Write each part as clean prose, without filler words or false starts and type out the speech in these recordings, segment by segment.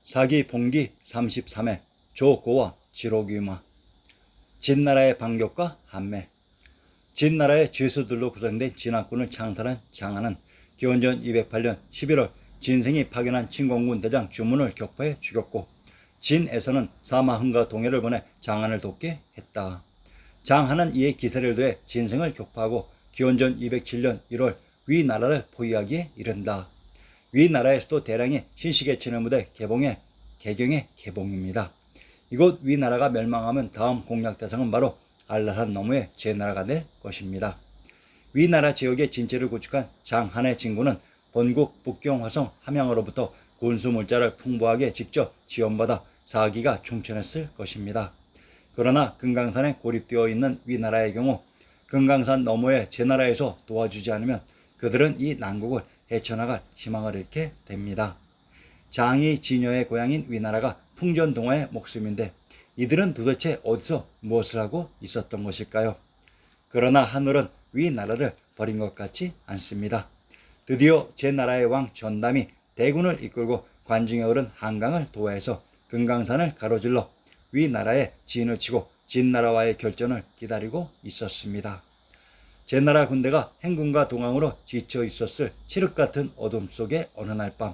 사기 봉기 33회 조고와 지록유마. 진나라의 반격과 한매. 진나라의 죄수들로 구성된 진화군을 창탈한 장한은 기원전 208년 11월 진생이 파견한 진공군 대장 주문을 격파해 죽였고, 진에서는 사마흥과 동해를 보내 장한을 돕게 했다. 장한은 이에 기세를 더해 진생을 격파하고 기원전 207년 1월 위나라를 포위하기에 이른다. 위나라의 수도 대량이 신시계천의 무대 개경의 개봉입니다. 이곳 위나라가 멸망하면 다음 공략 대상은 바로 알라산 너머의 제나라가 될 것입니다. 위나라 지역의 진체를 구축한 장한의 진군은 본국 북경화성 함양으로부터 군수물자를 풍부하게 직접 지원받아 사기가 충천했을 것입니다. 그러나 금강산에 고립되어 있는 위나라의 경우 금강산 너머의 제나라에서 도와주지 않으면 그들은 이 난국을 헤쳐나갈 희망을 잃게 됩니다. 장이 진여의 고향인 위나라가 풍전동화의 목숨인데 이들은 도대체 어디서 무엇을 하고 있었던 것일까요? 그러나 하늘은 위나라를 버린 것 같지 않습니다. 드디어 제나라의 왕 전담이 대군을 이끌고 관중에 흐른 한강을 도하해서 금강산을 가로질러 위나라의 진을 치고 진나라와의 결전을 기다리고 있었습니다. 제나라 군대가 행군과 동항으로 지쳐 있었을 칠흑 같은 어둠 속의 어느 날 밤,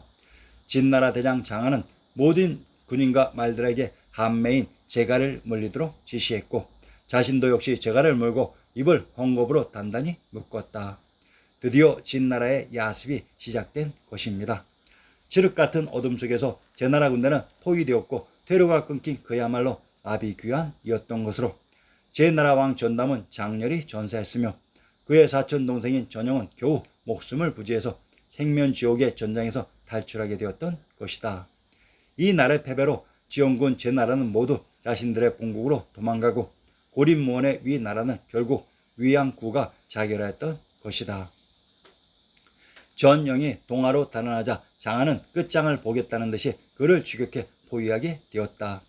진나라 대장 장한은 모든 군인과 말들에게 한매인 제갈을 물리도록 지시했고, 자신도 역시 제갈을 물고 입을 헝겊으로 단단히 묶었다. 드디어 진나라의 야습이 시작된 것입니다. 칠흑 같은 어둠 속에서 제나라 군대는 포위되었고 퇴로가 끊긴 그야말로 아비규환이었던 것으로 제나라 왕 전담은 장렬히 전사했으며 그의 사촌 동생인 전영은 겨우 목숨을 부지해서 생면지옥의 전장에서 탈출하게 되었던 것이다. 이 날의 패배로 지원군 제나라는 모두 자신들의 본국으로 도망가고 고립무원의 위나라는 결국 위양구가 자결하였던 것이다. 전영이 동하로 달아나자 장한은 끝장을 보겠다는 듯이 그를 추격해 포위하게 되었다.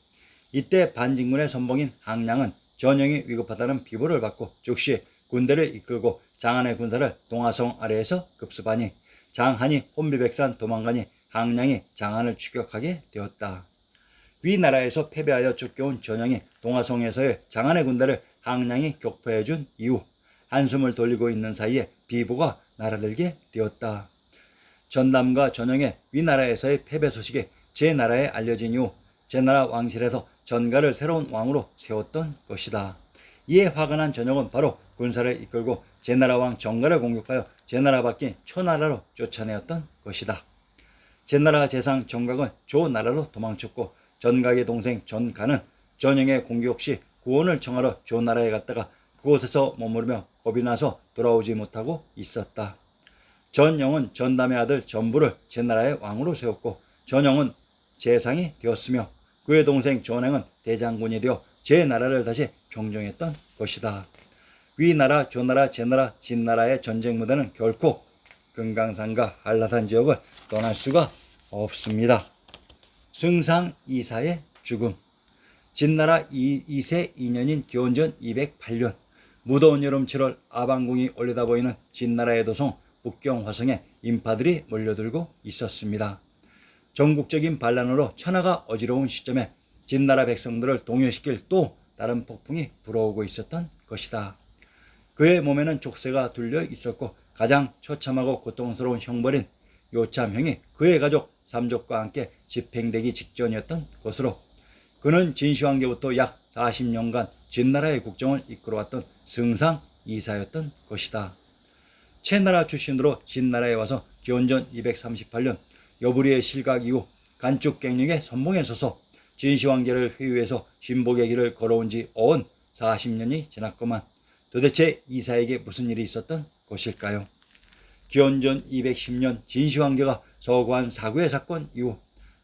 이때 반진군의 선봉인 항량은 전영이 위급하다는 비보를 받고 즉시 군대를 이끌고 장한의 군사를 동하성 아래에서 급습하니 장한이 혼비백산 도망가니 항량이 장한을 추격하게 되었다. 위나라에서 패배하여 쫓겨온 전영이 동하성에서의 장한의 군대를 항량이 격파해준 이후 한숨을 돌리고 있는 사이에 비보가 날아들게 되었다. 전담과 전영의 위나라에서의 패배 소식이 제나라에 알려진 이후 제나라 왕실에서 전가를 새로운 왕으로 세웠던 것이다. 이에 화가 난 전영은 바로 군사를 이끌고 제나라 왕 정가를 공격하여 제나라 밖인 초나라로 쫓아내었던 것이다. 제나라 재상 정각은 조나라로 도망쳤고 전각의 동생 전가는 전영의 공격 시 구원을 청하러 조나라에 갔다가 그곳에서 머무르며 겁이 나서 돌아오지 못하고 있었다. 전영은 전담의 아들 전부를 제나라의 왕으로 세웠고 전영은 재상이 되었으며 그의 동생 전행은 대장군이 되어 제나라를 다시 평정했던 것이다. 위나라, 조나라, 제나라, 진나라의 전쟁 무대는 결코 금강산과 한라산 지역을 떠날 수가 없습니다. 승상 이사의 죽음. 진나라 2세 2년인 기원전 208년 무더운 여름 7월 아방궁이 올려다 보이는 진나라의 도성 북경화성에 인파들이 몰려들고 있었습니다. 전국적인 반란으로 천하가 어지러운 시점에 진나라 백성들을 동요시킬 또 다른 폭풍이 불어오고 있었던 것이다. 그의 몸에는 족쇄가 둘려 있었고 가장 처참하고 고통스러운 형벌인 요참형이 그의 가족 삼족과 함께 집행되기 직전이었던 것으로 그는 진시황제부터 약 40년간 진나라의 국정을 이끌어왔던 승상 이사였던 것이다. 채나라 출신으로 진나라에 와서 기원전 238년 여부리의 실각 이후 간축갱령의 선봉에 서서 진시황제를 회유해서 신복의 길을 걸어온 지 어언 40년이 지났구만. 도대체 이사에게 무슨 일이 있었던 것일까요? 기원전 210년 진시황제가 서거한 사구의 사건 이후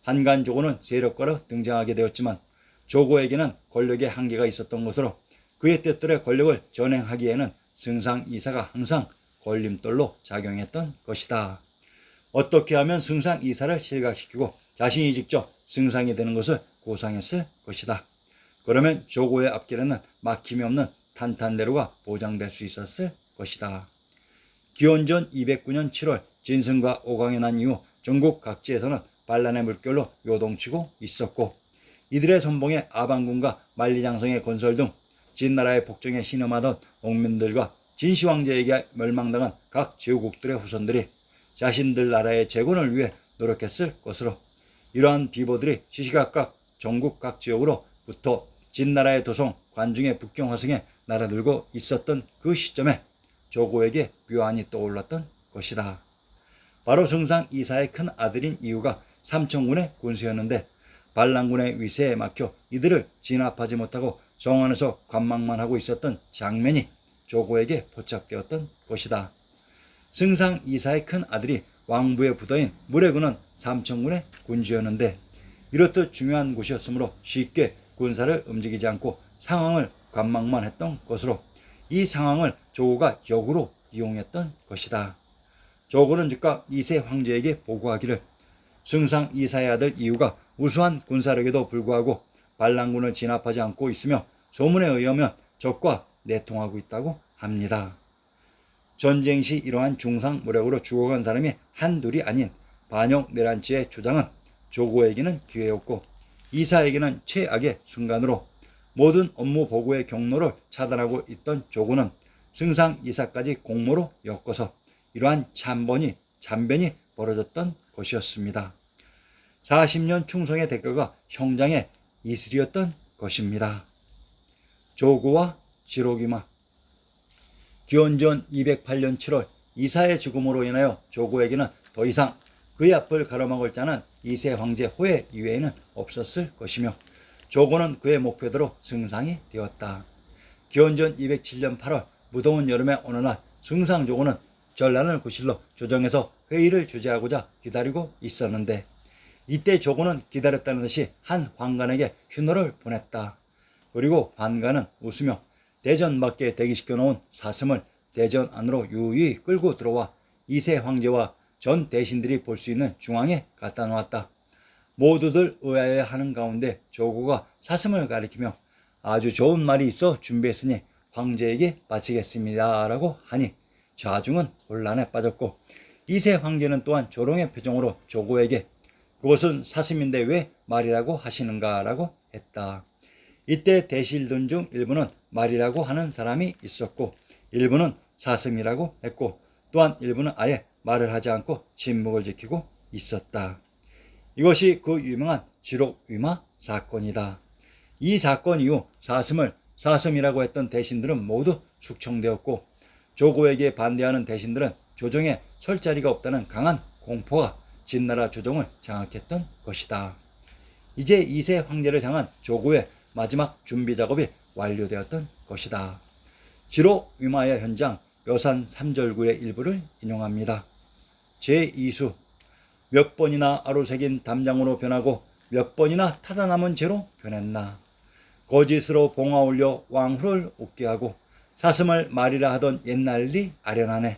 한간조고는 세력가로 등장하게 되었지만 조고에게는 권력의 한계가 있었던 것으로 그의 뜻대로 권력을 전행하기에는 승상 이사가 항상 걸림돌로 작용했던 것이다. 어떻게 하면 승상 이사를 실각시키고 자신이 직접 승상이 되는 것을 구상했을 것이다. 그러면 조고의 앞길에는 막힘이 없는 탄탄대로가 보장될 수 있었을 것이다. 기원전 209년 7월 진승과 오강이 난 이후 전국 각지에서는 반란의 물결로 요동치고 있었고, 이들의 선봉에 아방군과 만리장성의 건설 등 진나라의 복정에 신음하던 농민들과 진시황제에게 멸망당한 각 제후국들의 후손들이 자신들 나라의 재건을 위해 노력했을 것으로, 이러한 비보들이 시시각각 전국 각 지역으로부터 진나라의 도성 관중의 북경 화성에 날아들고 있었던 그 시점에 조고에게 묘안이 떠올랐던 것이다. 바로 승상 이사의 큰 아들인 이유가 삼천군의 군수였는데 반란군의 위세에 막혀 이들을 진압하지 못하고 정 안에서 관망만 하고 있었던 장면이 조고에게 포착되었던 것이다. 승상 이사의 큰 아들이 왕부의 부더인 무례군은 삼천군의 군주였는데 이렇듯 중요한 곳이었으므로 쉽게 군사를 움직이지 않고 상황을 관망만 했던 것으로 이 상황을 조고가 역으로 이용했던 것이다. 조고는 즉각 이세 황제에게 보고하기를 승상 이사의 아들 이유가 우수한 군사력에도 불구하고 반란군을 진압하지 않고 있으며 소문에 의하면 적과 내통하고 있다고 합니다. 전쟁 시 이러한 중상 무력으로 죽어간 사람이 한둘이 아닌 반역 내란치의 조장은 조고에게는 기회였고 이사에게는 최악의 순간으로 모든 업무 보고의 경로를 차단하고 있던 조고는 승상 이사까지 공모로 엮어서 이러한 잔변이 벌어졌던 것이었습니다. 40년 충성의 대가가 형장의 이슬이었던 것입니다. 조고와 지록이마. 기원전 208년 7월 이사의 죽음으로 인하여 조고에게는 더 이상 그의 앞을 가로막을 자는 이세 황제 호해 이외에는 없었을 것이며 조고는 그의 목표대로 승상이 되었다. 기원전 207년 8월 무더운 여름의 어느 날 승상 조고는 전란을 구실러 조정에서 회의를 주재하고자 기다리고 있었는데 이때 조고는 기다렸다는 듯이 한 환관에게 휴노를 보냈다. 그리고 환관은 웃으며 대전 밖에 대기시켜 놓은 사슴을 대전 안으로 유유히 끌고 들어와 이세 황제와 전 대신들이 볼 수 있는 중앙에 갖다 놓았다. 모두들 의아해하는 가운데 조고가 사슴을 가리키며 아주 좋은 말이 있어 준비했으니 황제에게 바치겠습니다 라고 하니 좌중은 혼란에 빠졌고 이세 황제는 또한 조롱의 표정으로 조고에게 그것은 사슴인데 왜 말이라고 하시는가 라고 했다. 이때 대실들 중 일부는 말이라고 하는 사람이 있었고 일부는 사슴이라고 했고 또한 일부는 아예 말을 하지 않고 침묵을 지키고 있었다. 이것이 그 유명한 지록위마 사건이다. 이 사건 이후 사슴을 사슴이라고 했던 대신들은 모두 숙청되었고 조고에게 반대하는 대신들은 조정에 설 자리가 없다는 강한 공포가 진나라 조정을 장악했던 것이다. 이제 이세 황제를 향한 조고의 마지막 준비 작업이 완료되었던 것이다. 지록위마의 현장 여산 3절구의 일부를 인용합니다. 제2수 몇 번이나 아로새긴 담장으로 변하고 몇 번이나 타다 남은 채로 변했나. 거짓으로 봉화 올려 왕후를 웃게 하고 사슴을 말이라 하던 옛날이 아련하네.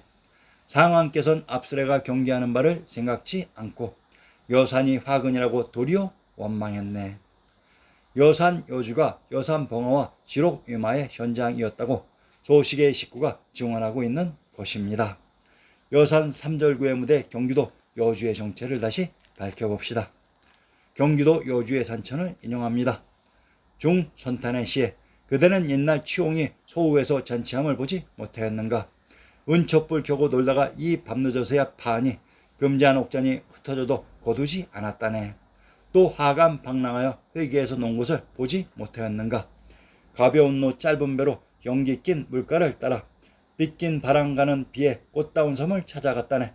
상왕께서는 앞스레가 경계하는 바를 생각지 않고 여산이 화근이라고 도리어 원망했네. 여산 여주가 여산 봉화와 지록위마의 현장이었다고 소식의 식구가 증언하고 있는 것입니다. 여산 3절구의 무대 경기도 여주의 정체를 다시 밝혀봅시다. 경기도 여주의 산천을 인용합니다. 중선탄의 시에 그대는 옛날 취홍이 소우에서 잔치함을 보지 못하였는가. 은촛불 켜고 놀다가 이 밤늦어서야 파하니 금지한 옥잔이 흩어져도 거두지 않았다네. 또 하간 방랑하여 회계에서 논 곳을 보지 못하였는가. 가벼운 노 짧은 배로 연기 낀 물가를 따라 빗긴 바람 가는 비에 꽃다운 섬을 찾아갔다네.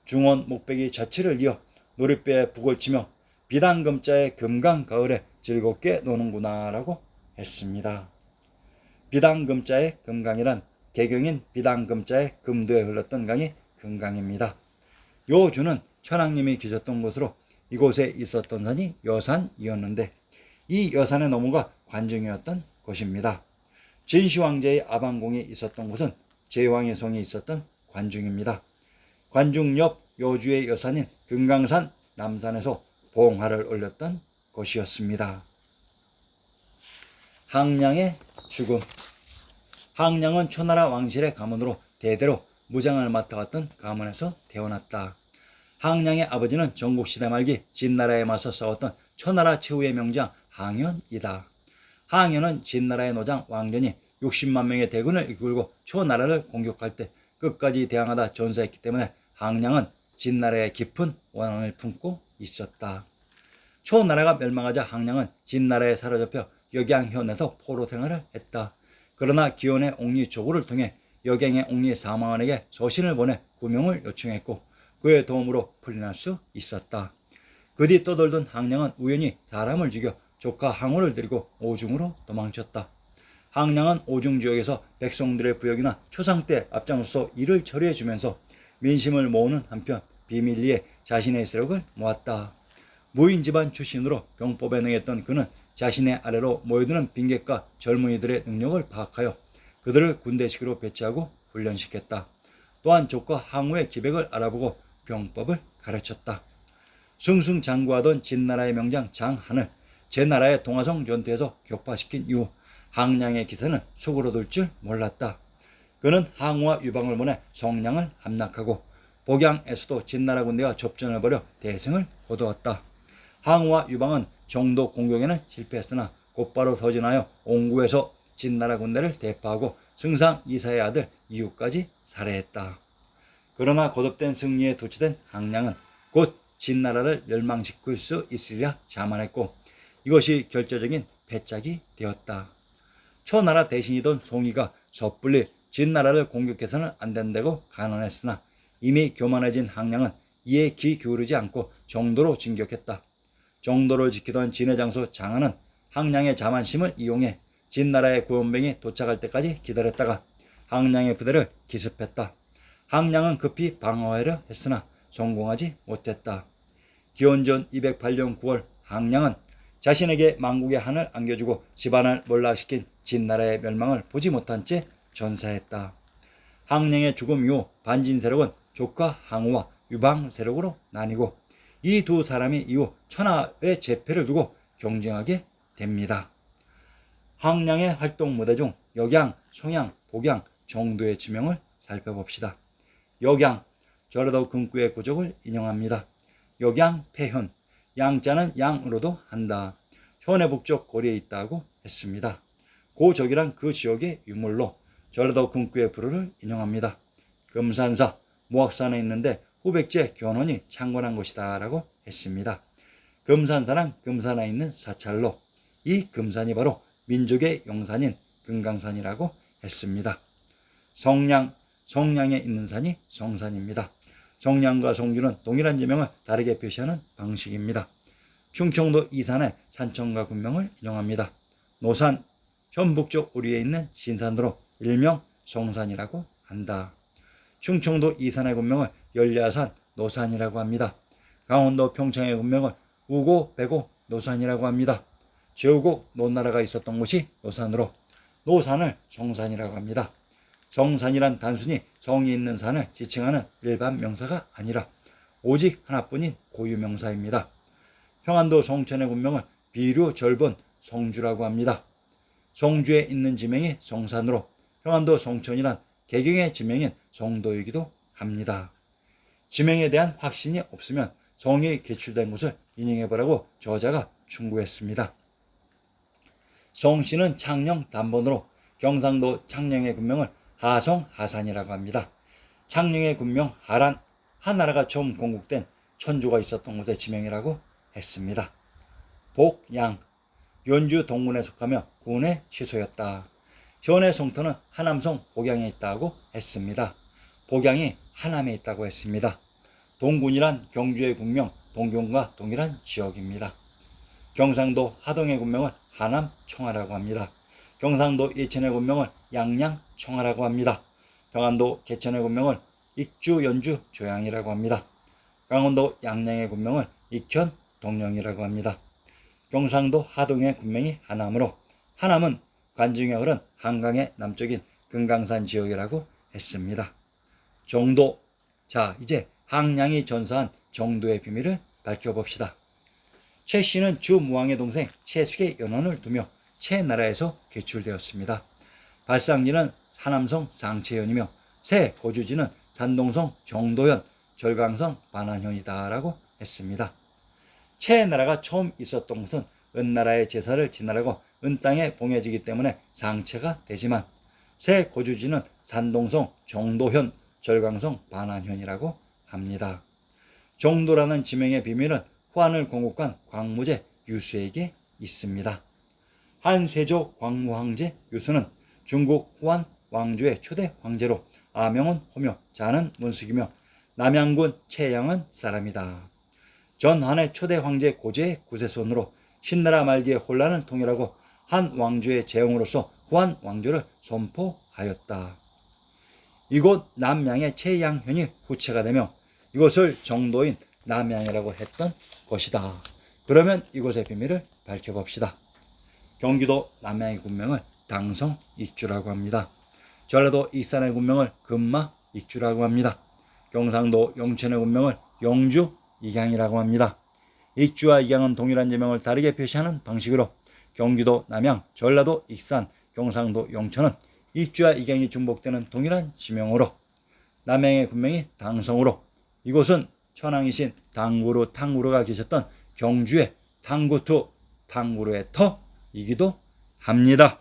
중원 목베기 자치를 이어 놀이배에 북을 치며 비단금자의 금강 가을에 즐겁게 노는구나 라고 했습니다. 비단금자의 금강이란 개경인 비단금자의 금도에 흘렀던 강이 금강입니다. 요주는 천황님이 계셨던 곳으로 이곳에 있었던 산이 여산이었는데 이 여산의 너머가 관중이었던 곳입니다. 진시황제의 아방궁이 있었던 곳은 제왕의 성이 있었던 관중입니다. 관중 옆 여주의 여산인 금강산 남산에서 봉화를 올렸던 곳이었습니다. 항량의 죽음. 항량은 초나라 왕실의 가문으로 대대로 무장을 맡아왔던 가문에서 태어났다. 항량의 아버지는 전국시대 말기 진나라에 맞서 싸웠던 초나라 최후의 명장 항현이다. 항현은 진나라의 노장 왕전이 60만 명의 대군을 이끌고 초나라를 공격할 때 끝까지 대항하다 전사했기 때문에 항량은 진나라에 깊은 원한을 품고 있었다. 초나라가 멸망하자 항량은 진나라에 사로잡혀 역양현에서 포로 생활을 했다. 그러나 기원의 옥리 조구를 통해 역양의 옥리 사마원에게 서신을 보내 구명을 요청했고 그의 도움으로 풀려날 수 있었다. 그 뒤 떠돌던 항량은 우연히 사람을 죽여 조카 항우를 데리고 오중으로 도망쳤다. 항량은 오중 지역에서 백성들의 부역이나 초상 때 앞장서서 일을 처리해주면서 민심을 모으는 한편 비밀리에 자신의 세력을 모았다. 무인 집안 출신으로 병법에 능했던 그는 자신의 아래로 모여드는 빈객과 젊은이들의 능력을 파악하여 그들을 군대식으로 배치하고 훈련시켰다. 또한 조카 항우의 기백을 알아보고 병법을 가르쳤다. 승승장구하던 진나라의 명장 장한을 제나라의 동화성 전투에서 격파시킨 이후 항량의 기세는 수그러들 줄 몰랐다. 그는 항우와 유방을 보내 성량을 함락하고 복양에서도 진나라 군대와 접전을 벌여 대승을 거두었다. 항우와 유방은 정도 공격에는 실패했으나 곧바로 서진하여 옹구에서 진나라 군대를 대파하고 승상 이사의 아들 이후까지 살해했다. 그러나 거듭된 승리에 도취된 항량은 곧 진나라를 멸망시킬 수 있으리라 자만했고 이것이 결정적인 패착이 되었다. 초나라 대신이던 송이가 섣불리 진나라를 공격해서는 안 된다고 간언했으나 이미 교만해진 항량은 이에 귀 기울이지 않고 정도로 진격했다. 정도를 지키던 진의 장수 장한은 항량의 자만심을 이용해 진나라의 구원병이 도착할 때까지 기다렸다가 항량의 부대를 기습했다. 항량은 급히 방어하려 했으나 성공하지 못했다. 기원전 208년 9월 항량은 자신에게 망국의 한을 안겨주고 집안을 몰락시킨 진나라의 멸망을 보지 못한 채 전사했다. 항량의 죽음 이후 반진 세력은 조카 항우와 유방 세력으로 나뉘고 이 두 사람이 이후 천하의 제패를 두고 경쟁하게 됩니다. 항량의 활동 무대 중 역양, 송양, 복양, 정도의 지명을 살펴봅시다. 역양, 전라도 금구의 고적을 인용합니다. 역양 폐현, 양자는 양으로도 한다. 현의 북쪽 고리에 있다고 했습니다. 고적이란 그 지역의 유물로 전라도 금구의 부르를 인용합니다. 금산사, 무악산에 있는데 후백제 견훤이 창건한 곳이다 라고 했습니다. 금산사란 금산에 있는 사찰로 이 금산이 바로 민족의 용산인 금강산이라고 했습니다. 성량, 성량에 있는 산이 성산입니다. 성량과 성주는 동일한 지명을 다르게 표시하는 방식입니다. 충청도 이산의 산청과 군명을 인용합니다. 노산, 현북쪽 우리에 있는 신산으로 일명 성산이라고 한다. 충청도 이산의 군명을 연례하산, 노산이라고 합니다. 강원도 평창의 군명을 우고, 배고, 노산이라고 합니다. 제후국 노나라가 있었던 곳이 노산으로 노산을 성산이라고 합니다. 성산이란 단순히 성이 있는 산을 지칭하는 일반 명사가 아니라 오직 하나뿐인 고유 명사입니다. 평안도 성천의 군명을 비류 절본 성주라고 합니다. 성주에 있는 지명이 성산으로 평안도 성천이란 개경의 지명인 성도이기도 합니다. 지명에 대한 확신이 없으면 성이 개출된 곳을 인용해보라고 저자가 충고했습니다. 성씨는 창녕 단번으로 경상도 창녕의 군명을 하성 하산이라고 합니다. 창녕의 군명 하란, 한나라가 처음 건국된 천주가 있었던 곳의 지명이라고 했습니다. 복양, 연주 동군에 속하며 군의 취소였다. 현의 성터는 하남성 복양에 있다고 했습니다. 복양이 하남에 있다고 했습니다. 동군이란 경주의 군명 동경과 동일한 지역입니다. 경상도 하동의 군명을 하남 청하라고 합니다. 경상도 예천의 군명을 양양 청하라고 합니다. 평안도 개천의 군명을 익주 연주 조양이라고 합니다. 강원도 양양의 군명을 익현 동령이라고 합니다. 경상도 하동의 군명이 하남으로 하남은 관중에 흐른 한강의 남쪽인 금강산 지역이라고 했습니다. 정도, 자 이제 항량이 전사한 정도의 비밀을 밝혀봅시다. 최씨는 주무왕의 동생 최숙의 연원을 두며 최나라에서 개출되었습니다. 발상지는 하남성 상채현이며 새 거주지는 산동성 정도현, 절강성 반환현이다라고 했습니다. 채의 나라가 처음 있었던 곳은 은나라의 제사를 지나라고 은땅에 봉해지기 때문에 상체가 되지만 새 거주지는 산동성 정도현 절강성 반환현이라고 합니다. 정도라는 지명의 비밀은 후한을 공국한 광무제 유수에게 있습니다. 한세조 광무황제 유수는 중국 후한 왕조의 초대 황제로 아명은 호묘, 자는 문숙이며 남양군 채양은 사람이다. 전한의 초대 황제 고제의 구세손으로 신나라 말기의 혼란을 통일하고 한 왕조의 제형으로서 후한 왕조를 선포하였다. 이곳 남양의 채양현이 후체가 되며 이곳을 정도인 남양이라고 했던 것이다. 그러면 이곳의 비밀을 밝혀봅시다. 경기도 남양의 군명을 당성 익주라고 합니다. 전라도 익산의 군명을 금마 익주라고 합니다. 경상도 영천의 군명을 영주 익양이라고 합니다. 익주와 익양은 동일한 지명을 다르게 표시하는 방식으로 경기도 남양, 전라도 익산, 경상도 영천은 익주와 익양이 중복되는 동일한 지명으로 남양의 군명이 당성으로 이곳은 천황이신 당구루 탕구루가 계셨던 경주의 탕구투 탕구루의 터이기도 합니다.